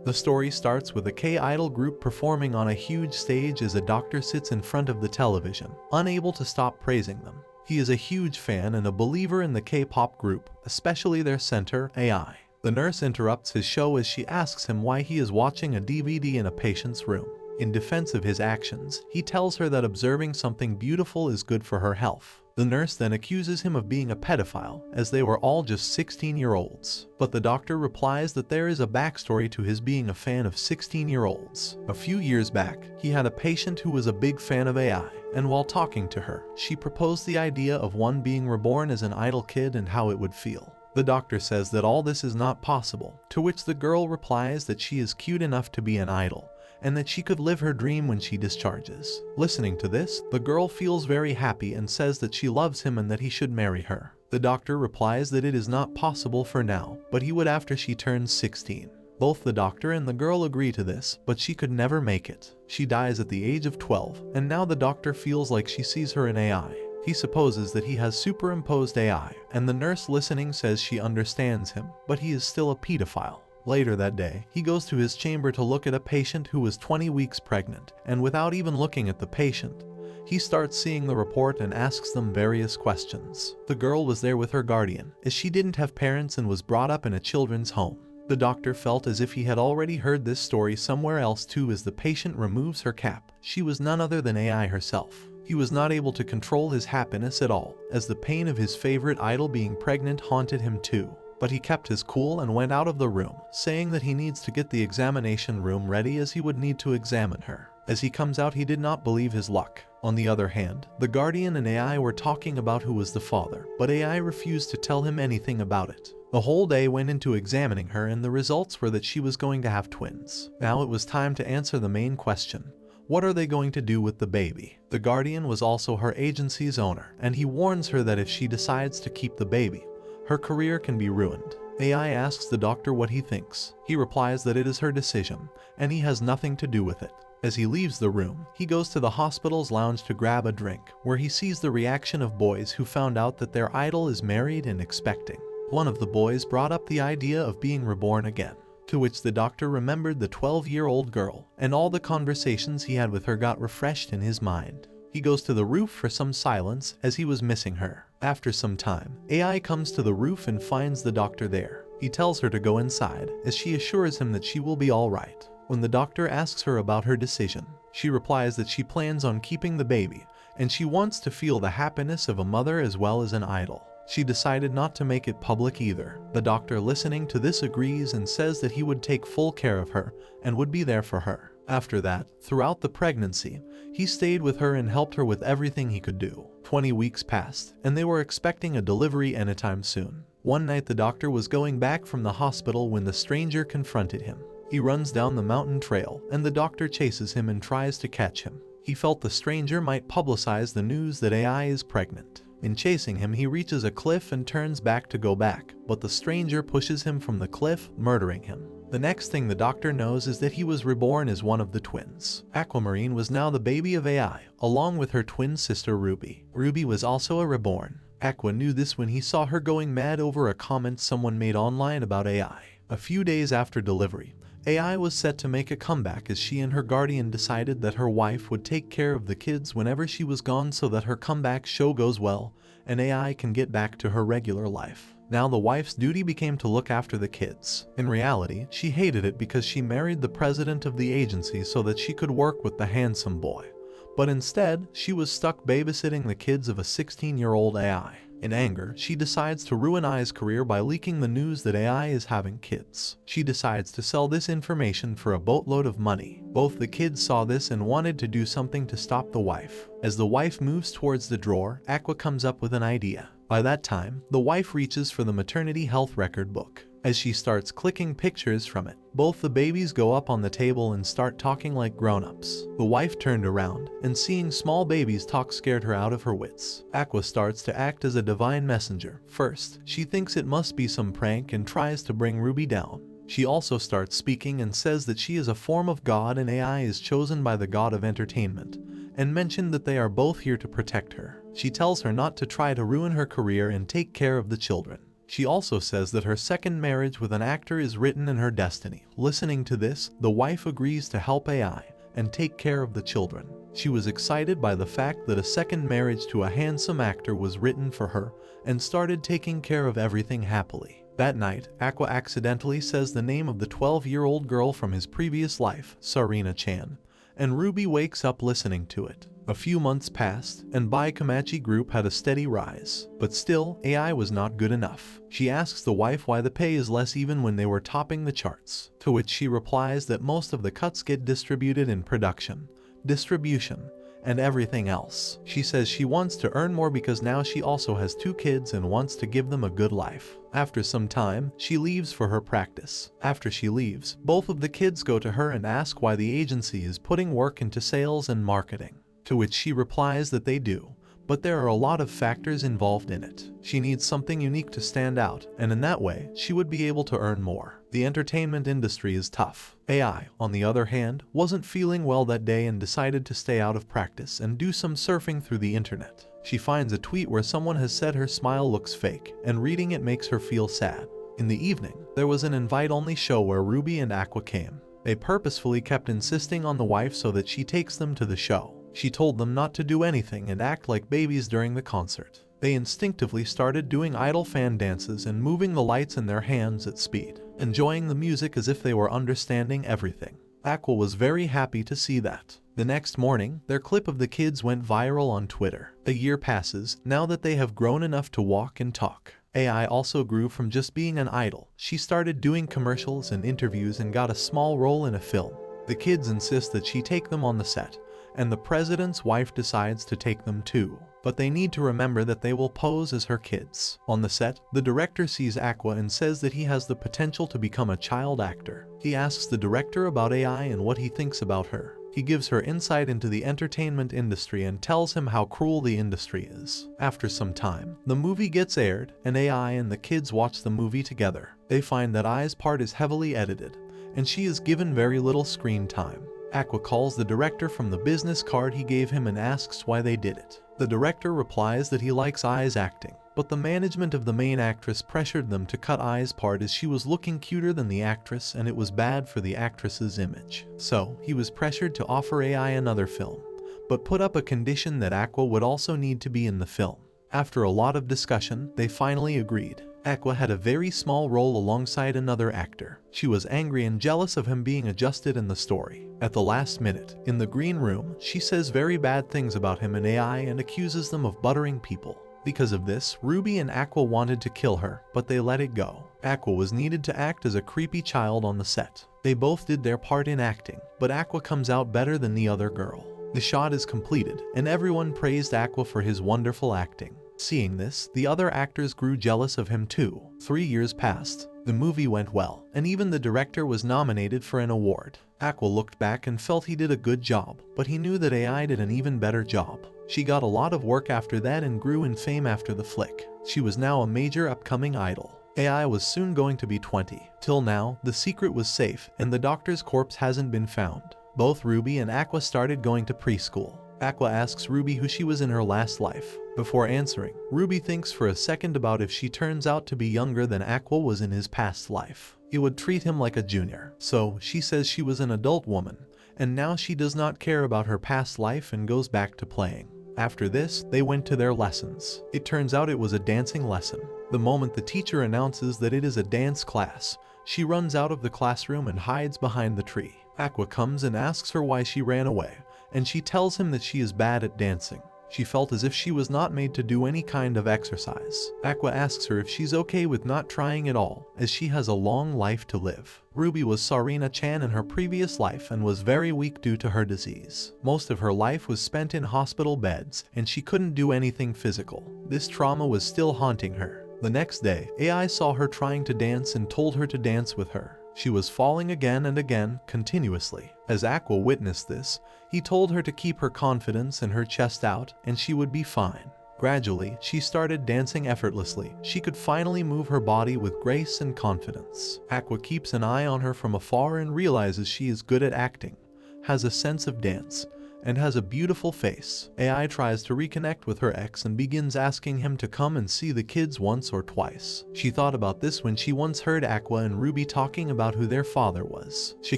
The story starts with a K-idol group performing on a huge stage as a doctor sits in front of the television, unable to stop praising them. He is a huge fan and a believer in the K-pop group, especially their center, AI. The nurse interrupts his show as she asks him why he is watching a DVD in a patient's room. In defense of his actions, he tells her that observing something beautiful is good for her health. The nurse then accuses him of being a pedophile, as they were all just 16-year-olds. But the doctor replies that there is a backstory to his being a fan of 16-year-olds. A few years back, he had a patient who was a big fan of AI, and while talking to her, she proposed the idea of one being reborn as an idol kid and how it would feel. The doctor says that all this is not possible, to which the girl replies that she is cute enough to be an idol, and that she could live her dream when she discharges. Listening to this, the girl feels very happy and says that she loves him and that he should marry her. The doctor replies that it is not possible for now, but he would after she turns 16. Both the doctor and the girl agree to this, but she could never make it. She dies at the age of 12, and now the doctor feels like she sees her in AI. He supposes that he has superimposed AI, and the nurse listening says she understands him, but he is still a pedophile. Later that day, he goes to his chamber to look at a patient who was 20 weeks pregnant, and without even looking at the patient, he starts seeing the report and asks them various questions. The girl was there with her guardian, as she didn't have parents and was brought up in a children's home. The doctor felt as if he had already heard this story somewhere else too. As the patient removes her cap, she was none other than AI herself. He was not able to control his happiness at all, as the pain of his favorite idol being pregnant haunted him too. But he kept his cool and went out of the room, saying that he needs to get the examination room ready as he would need to examine her. As he comes out, he did not believe his luck. On the other hand, the guardian and AI were talking about who was the father, but AI refused to tell him anything about it. The whole day went into examining her, and the results were that she was going to have twins. Now it was time to answer the main question. What are they going to do with the baby? The guardian was also her agency's owner, and he warns her that if she decides to keep the baby, her career can be ruined. AI asks the doctor what he thinks. He replies that it is her decision, and he has nothing to do with it. As he leaves the room, he goes to the hospital's lounge to grab a drink, where he sees the reaction of boys who found out that their idol is married and expecting. One of the boys brought up the idea of being reborn again, to which the doctor remembered the 12-year-old girl, and all the conversations he had with her got refreshed in his mind. He goes to the roof for some silence as he was missing her. After some time, AI comes to the roof and finds the doctor there. He tells her to go inside, as she assures him that she will be alright. When the doctor asks her about her decision, she replies that she plans on keeping the baby, and she wants to feel the happiness of a mother as well as an idol. She decided not to make it public either. The doctor listening to this agrees and says that he would take full care of her and would be there for her. After that, throughout the pregnancy, he stayed with her and helped her with everything he could do. 20 weeks passed, and they were expecting a delivery anytime soon. One night the doctor was going back from the hospital when the stranger confronted him. He runs down the mountain trail, and the doctor chases him and tries to catch him. He felt the stranger might publicize the news that AI is pregnant. In chasing him, he reaches a cliff and turns back to go back, but the stranger pushes him from the cliff, murdering him. The next thing the doctor knows is that he was reborn as one of the twins. Aquamarine was now the baby of AI, along with her twin sister Ruby. Ruby was also a reborn. Aqua knew this when he saw her going mad over a comment someone made online about AI. A few days after delivery, AI was set to make a comeback as she and her guardian decided that her wife would take care of the kids whenever she was gone so that her comeback show goes well and AI can get back to her regular life. Now the wife's duty became to look after the kids. In reality, she hated it because she married the president of the agency so that she could work with the handsome boy. But instead, she was stuck babysitting the kids of a 16-year-old AI. In anger, she decides to ruin AI's career by leaking the news that AI is having kids. She decides to sell this information for a boatload of money. Both the kids saw this and wanted to do something to stop the wife. As the wife moves towards the drawer, Aqua comes up with an idea. By that time, the wife reaches for the maternity health record book. As she starts clicking pictures from it, both the babies go up on the table and start talking like grown-ups. The wife turned around, and seeing small babies talk scared her out of her wits. Aqua starts to act as a divine messenger. First, she thinks it must be some prank and tries to bring Ruby down. She also starts speaking and says that she is a form of God and AI is chosen by the god of entertainment, and mentioned that they are both here to protect her. She tells her not to try to ruin her career and take care of the children. She also says that her second marriage with an actor is written in her destiny. Listening to this, the wife agrees to help AI and take care of the children. She was excited by the fact that a second marriage to a handsome actor was written for her and started taking care of everything happily. That night, Aqua accidentally says the name of the 12-year-old girl from his previous life, Sarina-chan, and Ruby wakes up listening to it. A few months passed, and Komachi Group had a steady rise. But still, AI was not good enough. She asks the wife why the pay is less even when they were topping the charts, to which she replies that most of the cuts get distributed in production, distribution, and everything else. She says she wants to earn more because now she also has 2 kids and wants to give them a good life. After some time, she leaves for her practice. After she leaves, both of the kids go to her and ask why the agency is putting work into sales and marketing, to which she replies that they do, but there are a lot of factors involved in it. She needs something unique to stand out, and in that way, she would be able to earn more. The entertainment industry is tough. AI, on the other hand, wasn't feeling well that day and decided to stay out of practice and do some surfing through the internet. She finds a tweet where someone has said her smile looks fake, and reading it makes her feel sad. In the evening, there was an invite-only show where Ruby and Aqua came. They purposefully kept insisting on the wife so that she takes them to the show. She told them not to do anything and act like babies during the concert. They instinctively started doing idol fan dances and moving the lights in their hands at speed, enjoying the music as if they were understanding everything. Aqua was very happy to see that. The next morning, their clip of the kids went viral on Twitter. A year passes, now that they have grown enough to walk and talk. AI also grew from just being an idol. She started doing commercials and interviews and got a small role in a film. The kids insist that she take them on the set, and the president's wife decides to take them too. But they need to remember that they will pose as her kids. On the set, the director sees Aqua and says that he has the potential to become a child actor. He asks the director about AI and what he thinks about her. He gives her insight into the entertainment industry and tells him how cruel the industry is. After some time, the movie gets aired, and AI and the kids watch the movie together. They find that Ai's part is heavily edited, and she is given very little screen time. Aqua calls the director from the business card he gave him and asks why they did it. The director replies that he likes Ai's acting, but the management of the main actress pressured them to cut Ai's part as she was looking cuter than the actress and it was bad for the actress's image. So, he was pressured to offer AI another film, but put up a condition that Aqua would also need to be in the film. After a lot of discussion, they finally agreed. Aqua had a very small role alongside another actor. She was angry and jealous of him being adjusted in the story. At the last minute, in the green room, she says very bad things about him and AI and accuses them of buttering people. Because of this, Ruby and Aqua wanted to kill her, but they let it go. Aqua was needed to act as a creepy child on the set. They both did their part in acting, but Aqua comes out better than the other girl. The shot is completed, and everyone praised Aqua for his wonderful acting. Seeing this, the other actors grew jealous of him too. 3 years passed. The movie went well, and even the director was nominated for an award. Aqua looked back and felt he did a good job, but he knew that AI did an even better job. She got a lot of work after that and grew in fame after the flick. She was now a major upcoming idol. AI was soon going to be 20. Till now, the secret was safe, and the doctor's corpse hasn't been found. Both Ruby and Aqua started going to preschool. Aqua asks Ruby who she was in her last life. Before answering, Ruby thinks for a second about if she turns out to be younger than Aqua was in his past life. It would treat him like a junior. So, she says she was an adult woman, and now she does not care about her past life and goes back to playing. After this, they went to their lessons. It turns out it was a dancing lesson. The moment the teacher announces that it is a dance class, she runs out of the classroom and hides behind the tree. Aqua comes and asks her why she ran away, and she tells him that she is bad at dancing. She felt as if she was not made to do any kind of exercise. Aqua asks her if she's okay with not trying at all, as she has a long life to live. Ruby was Sarina-chan in her previous life and was very weak due to her disease. Most of her life was spent in hospital beds, and she couldn't do anything physical. This trauma was still haunting her. The next day, AI saw her trying to dance and told her to dance with her. She was falling again and again, continuously. As Aqua witnessed this, he told her to keep her confidence and her chest out, and she would be fine. Gradually, she started dancing effortlessly. She could finally move her body with grace and confidence. Aqua keeps an eye on her from afar and realizes she is good at acting, has a sense of dance, and has a beautiful face. AI tries to reconnect with her ex and begins asking him to come and see the kids once or twice. She thought about this when she once heard Aqua and Ruby talking about who their father was. She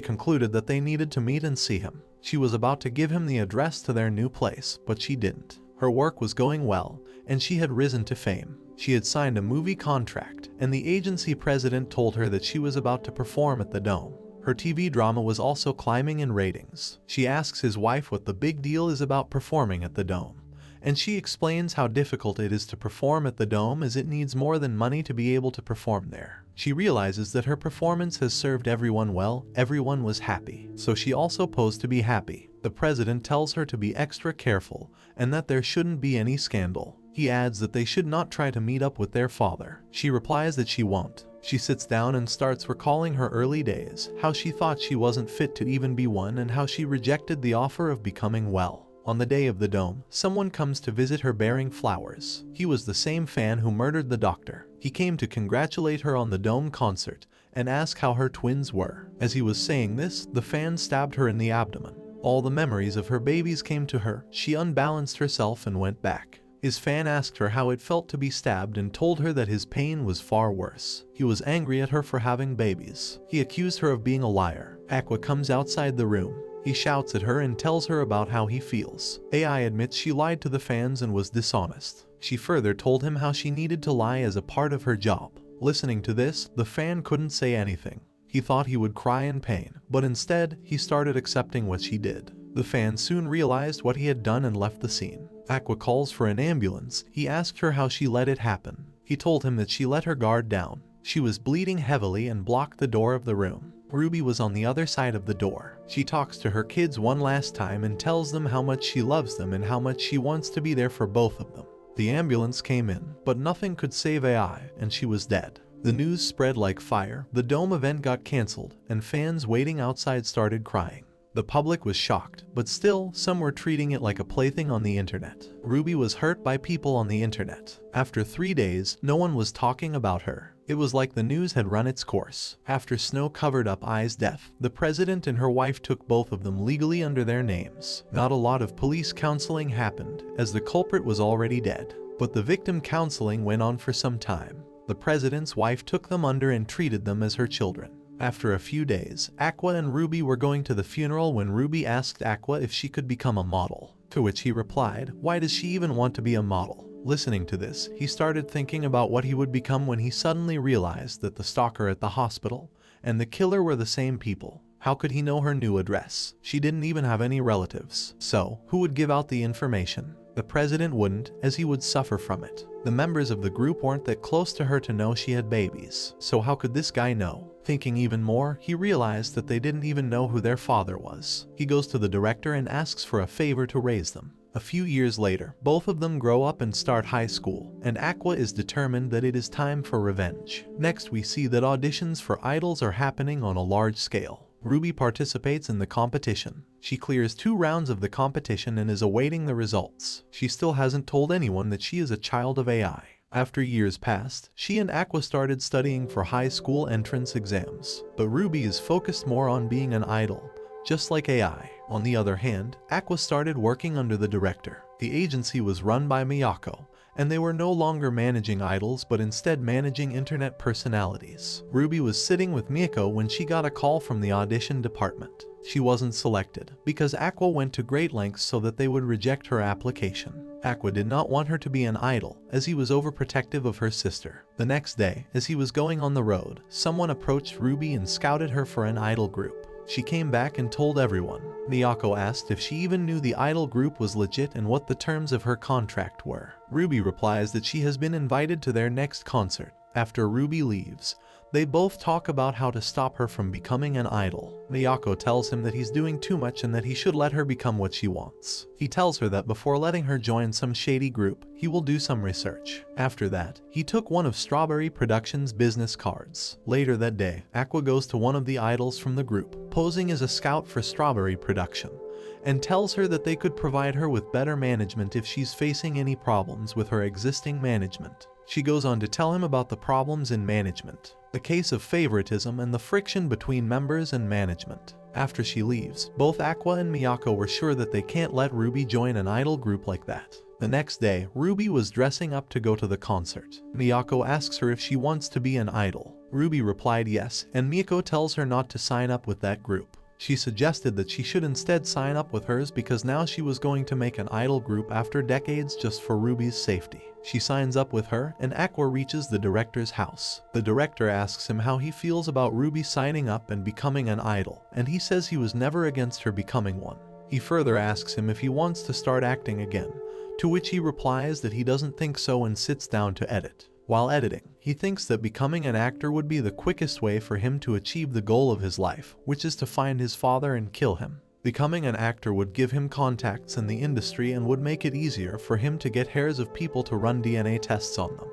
concluded that they needed to meet and see him. She was about to give him the address to their new place, but she didn't. Her work was going well, and she had risen to fame. She had signed a movie contract, and the agency president told her that she was about to perform at the Dome. Her TV drama was also climbing in ratings. She asks his wife what the big deal is about performing at the Dome, and she explains how difficult it is to perform at the Dome as it needs more than money to be able to perform there. She realizes that her performance has served everyone well, everyone was happy, so she also posed to be happy. The president tells her to be extra careful and that there shouldn't be any scandal. He adds that they should not try to meet up with their father. She replies that she won't. She sits down and starts recalling her early days, how she thought she wasn't fit to even be one and how she rejected the offer of becoming well. On the day of the Dome, someone comes to visit her bearing flowers. He was the same fan who murdered the doctor. He came to congratulate her on the Dome concert and ask how her twins were. As he was saying this, the fan stabbed her in the abdomen. All the memories of her babies came to her. She unbalanced herself and went back. His fan asked her how it felt to be stabbed and told her that his pain was far worse. He was angry at her for having babies. He accused her of being a liar. Aqua comes outside the room. He shouts at her and tells her about how he feels. AI admits she lied to the fans and was dishonest. She further told him how she needed to lie as a part of her job. Listening to this, the fan couldn't say anything. He thought he would cry in pain, but instead, he started accepting what she did. The fan soon realized what he had done and left the scene. Aqua calls for an ambulance. He asked her how she let it happen. He told him that she let her guard down. She was bleeding heavily and blocked the door of the room. Ruby was on the other side of the door. She talks to her kids one last time and tells them how much she loves them and how much she wants to be there for both of them. The ambulance came in, but nothing could save AI, and she was dead. The news spread like fire. The Dome event got cancelled, and fans waiting outside started crying. The public was shocked, but still, some were treating it like a plaything on the internet. Ruby was hurt by people on the internet. After 3 days, no one was talking about her. It was like the news had run its course. After Snow covered up Ai's death, the president and her wife took both of them legally under their names. Not a lot of police counseling happened, as the culprit was already dead. But the victim counseling went on for some time. The president's wife took them under and treated them as her children. After a few days, Aqua and Ruby were going to the funeral when Ruby asked Aqua if she could become a model. To which he replied, "Why does she even want to be a model?" Listening to this, he started thinking about what he would become when he suddenly realized that the stalker at the hospital and the killer were the same people. How could he know her new address? She didn't even have any relatives. So, who would give out the information? The president wouldn't, as he would suffer from it. The members of the group weren't that close to her to know she had babies. So how could this guy know? Thinking even more, he realized that they didn't even know who their father was. He goes to the director and asks for a favor to raise them. A few years later, both of them grow up and start high school, and Aqua is determined that it is time for revenge. Next, we see that auditions for idols are happening on a large scale. Ruby participates in the competition. She clears 2 rounds of the competition and is awaiting the results. She still hasn't told anyone that she is a child of AI. After years passed, she and Aqua started studying for high school entrance exams. But Ruby is focused more on being an idol, just like AI. On the other hand, Aqua started working under the director. The agency was run by Miyako, and they were no longer managing idols but instead managing internet personalities. Ruby was sitting with Miyako when she got a call from the audition department. She wasn't selected, because Aqua went to great lengths so that they would reject her application. Aqua did not want her to be an idol, as he was overprotective of her sister. The next day, as he was going on the road, someone approached Ruby and scouted her for an idol group. She came back and told everyone. Miyako asked if she even knew the idol group was legit and what the terms of her contract were. Ruby replies that she has been invited to their next concert. After Ruby leaves, they both talk about how to stop her from becoming an idol. Miyako tells him that he's doing too much and that he should let her become what she wants. He tells her that before letting her join some shady group, he will do some research. After that, he took one of Strawberry Productions' business cards. Later that day, Aqua goes to one of the idols from the group, posing as a scout for Strawberry Production, and tells her that they could provide her with better management if she's facing any problems with her existing management. She goes on to tell him about the problems in management, the case of favoritism and the friction between members and management. After she leaves, both Aqua and Miyako were sure that they can't let Ruby join an idol group like that. The next day, Ruby was dressing up to go to the concert. Miyako asks her if she wants to be an idol. Ruby replied yes, and Miyako tells her not to sign up with that group. She suggested that she should instead sign up with hers because now she was going to make an idol group after decades just for Ruby's safety. She signs up with her, and Aqua reaches the director's house. The director asks him how he feels about Ruby signing up and becoming an idol, and he says he was never against her becoming one. He further asks him if he wants to start acting again, to which he replies that he doesn't think so and sits down to edit. While editing, he thinks that becoming an actor would be the quickest way for him to achieve the goal of his life, which is to find his father and kill him. Becoming an actor would give him contacts in the industry and would make it easier for him to get hairs of people to run DNA tests on them.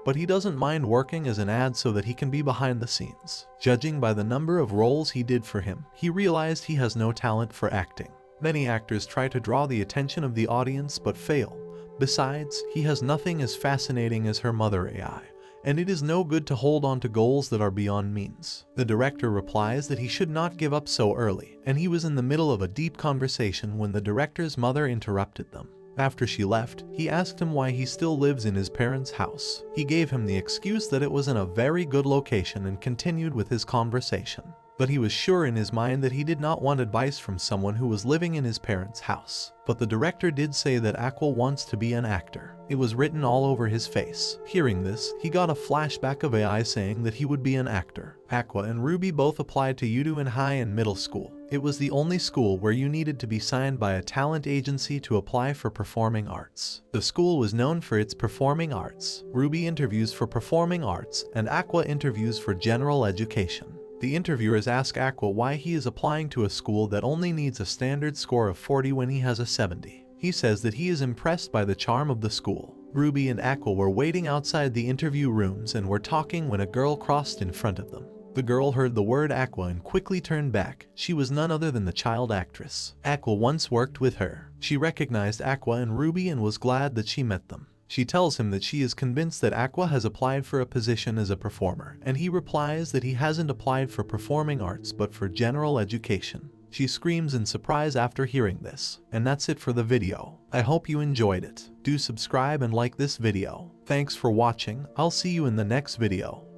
But he doesn't mind working as an ad so that he can be behind the scenes. Judging by the number of roles he did for him, he realized he has no talent for acting. Many actors try to draw the attention of the audience but fail. Besides, he has nothing as fascinating as her mother AI, and it is no good to hold on to goals that are beyond means. The director replies that he should not give up so early, and he was in the middle of a deep conversation when the director's mother interrupted them. After she left, he asked him why he still lives in his parents' house. He gave him the excuse that it was in a very good location and continued with his conversation. But he was sure in his mind that he did not want advice from someone who was living in his parents' house. But the director did say that Aqua wants to be an actor. It was written all over his face. Hearing this, he got a flashback of AI saying that he would be an actor. Aqua and Ruby both applied to UDU in high and middle school. It was the only school where you needed to be signed by a talent agency to apply for performing arts. The school was known for its performing arts. Ruby interviews for performing arts, and Aqua interviews for general education. The interviewers ask Aqua why he is applying to a school that only needs a standard score of 40 when he has a 70. He says that he is impressed by the charm of the school. Ruby and Aqua were waiting outside the interview rooms and were talking when a girl crossed in front of them. The girl heard the word Aqua and quickly turned back. She was none other than the child actress. Aqua once worked with her. She recognized Aqua and Ruby and was glad that she met them. She tells him that she is convinced that Aqua has applied for a position as a performer, and he replies that he hasn't applied for performing arts but for general education. She screams in surprise after hearing this. And that's it for the video. I hope you enjoyed it. Do subscribe and like this video. Thanks for watching. I'll see you in the next video.